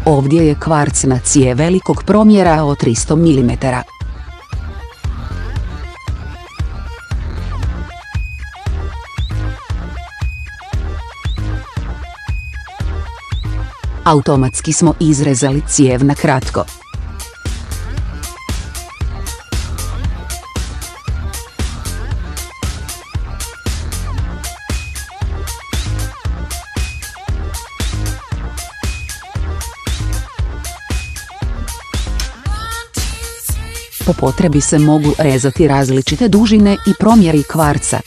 Ovdje je kvarcna cijev velikog promjera od 300 mm. Automatski smo izrezali cijev na kratko. Po potrebi se mogu rezati različite dužine i promjeri kvarca.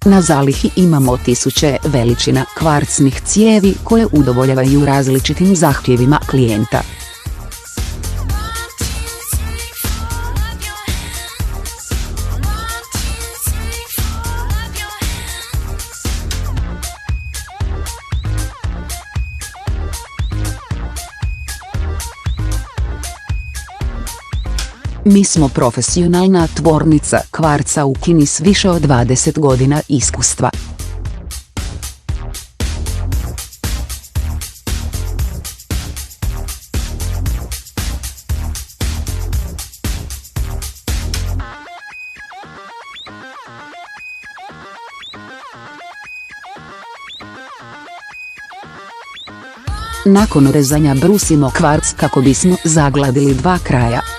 Na zalihi imamo tisuće veličina kvarcnih cijevi koje udovoljavaju različitim zahtjevima klijenta. Mi smo profesionalna tvornica kvarca u Kini s više od 20 godina iskustva. Nakon rezanja brusimo kvarc kako bismo zagladili dva kraja.